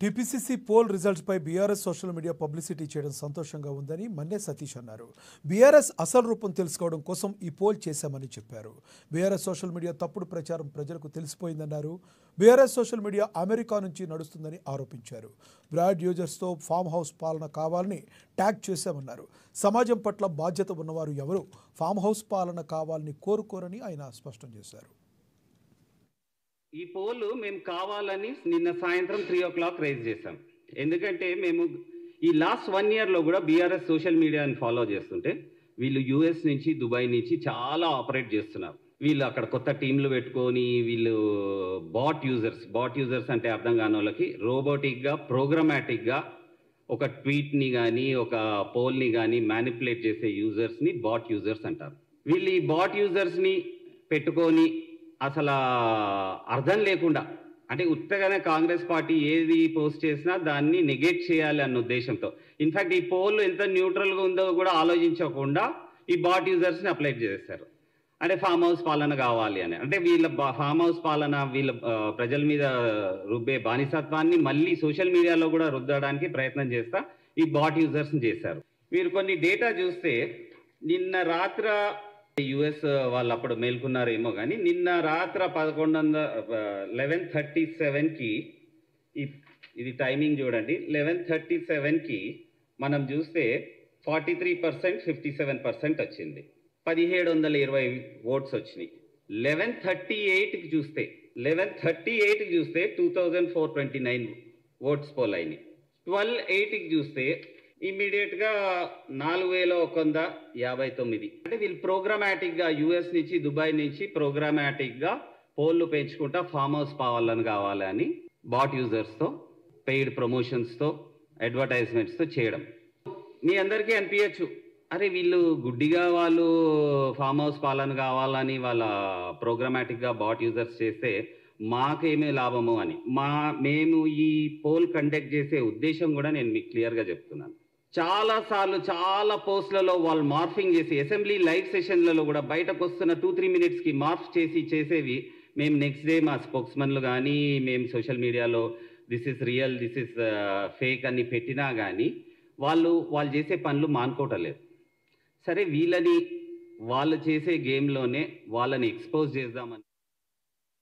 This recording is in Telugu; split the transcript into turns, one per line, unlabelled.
టీపీసీసీ పోల్ రిజల్ట్స్ పై బీఆర్ఎస్ సోషల్ మీడియా పబ్లిసిటీ చేయడం సంతోషంగా ఉందని మన్నే సతీష్ అన్నారు. బీఆర్ఎస్ అసలు రూపం తెలుసుకోవడం కోసం ఈ పోల్ చేశామని చెప్పారు. బీఆర్ఎస్ సోషల్ మీడియా తప్పుడు ప్రచారం ప్రజలకు తెలిసిపోయిందన్నారు. బీఆర్ఎస్ సోషల్ మీడియా అమెరికా నుంచి నడుస్తుందని ఆరోపించారు. బ్రాడ్ యూజర్స్తో ఫామ్ హౌస్ పాలన కావాలని ట్యాగ్ చేశామన్నారు. సమాజం పట్ల బాధ్యత ఉన్నవారు ఎవరు ఫామ్ హౌస్ పాలన కావాలని కోరుకోరని ఆయన స్పష్టం చేశారు.
ఈ పోల్ మేము కావాలని నిన్న సాయంత్రం 3 o'clock రైజ్ చేశాం. ఎందుకంటే మేము ఈ లాస్ట్ 1 yearలో కూడా బీఆర్ఎస్ సోషల్ మీడియాని ఫాలో చేస్తుంటే వీళ్ళు యూఎస్ నుంచి దుబాయ్ నుంచి చాలా ఆపరేట్ చేస్తున్నారు. వీళ్ళు అక్కడ కొత్త టీంలు పెట్టుకొని వీళ్ళు బాట్ యూజర్స్ అంటే అర్థం కాని వాళ్ళకి రోబోటిక్గా ప్రోగ్రామాటిక్గా ఒక ట్వీట్ని కానీ ఒక పోల్ని కానీ మ్యానిపులేట్ చేసే యూజర్స్ని బాట్ యూజర్స్ అంటారు. వీళ్ళు ఈ బాట్ యూజర్స్ని పెట్టుకొని అసలు అర్థం లేకుండా అంటే ఉత్తగానే కాంగ్రెస్ పార్టీ ఏది పోస్ట్ చేసినా దాన్ని నెగెట్ చేయాలి అన్న ఉద్దేశంతో ఇన్ఫ్యాక్ట్ ఈ పోల్ ఎంత న్యూట్రల్గా ఉందో కూడా ఆలోచించకుండా ఈ బాట్ యూజర్స్ని అప్లై చేశారు. అంటే ఫామ్ హౌస్ పాలన కావాలి అని అంటే వీళ్ళ ఫామ్ హౌస్ పాలన వీళ్ళ ప్రజల మీద రుబ్బే బానిసత్వాన్ని మళ్ళీ సోషల్ మీడియాలో కూడా రుద్దడానికి ప్రయత్నం చేస్తా ఈ బాట్ యూజర్స్ని చేశారు. మీరు కొన్ని డేటా చూస్తే నిన్న రాత్ర యుఎస్ వాళ్ళు అప్పుడు మేల్కొన్నారేమో కానీ నిన్న రాత్ర 11:37కి ఇది టైమింగ్ చూడండి. 11:37కి మనం చూస్తే 43% 57% వచ్చింది. 1720 ఓట్స్ వచ్చినాయి. 11:38కి చూస్తే 2429 ఓట్స్ పోల్ అయినాయి. 12:08కి చూస్తే ఇమ్మీడియట్గా 4159. అంటే వీళ్ళు ప్రోగ్రామాటిక్గా యూఎస్ నుంచి దుబాయ్ నుంచి ప్రోగ్రామాటిక్గా పోల్లు పెంచుకుంటా ఫామ్ హౌస్ పావాలని కావాలని బాట్ యూజర్స్తో పెయిడ్ ప్రమోషన్స్తో అడ్వర్టైజ్మెంట్స్తో చేయడం. మీ అందరికీ అనిపించచ్చు అరే వీళ్ళు గుడ్డిగా వాళ్ళు ఫామ్ హౌస్ పాలన కావాలని వాళ్ళ ప్రోగ్రామాటిక్గా బాట్ యూజర్స్ చేస్తే మాకేమే లాభము అని. మేము ఈ పోల్ కండక్ట్ చేసే ఉద్దేశం కూడా నేను మీకు క్లియర్గా చెప్తున్నాను. చాలాసార్లు చాలా పోస్టులలో వాళ్ళు మార్ఫింగ్ చేసి అసెంబ్లీ లైవ్ సెషన్లలో కూడా బయటకు వస్తున్న 2-3 minutesకి మార్ఫ్ చేసేవి మేము నెక్స్ట్ డే మా స్పోక్స్మెన్లు కానీ మేము సోషల్ మీడియాలో this is real this is fake అని పెట్టినా కానీ వాళ్ళు చేసే పనులు మానుకోవటలేదు. సరే వీళ్ళని వాళ్ళు చేసే గేమ్లోనే వాళ్ళని ఎక్స్పోజ్ చేద్దామని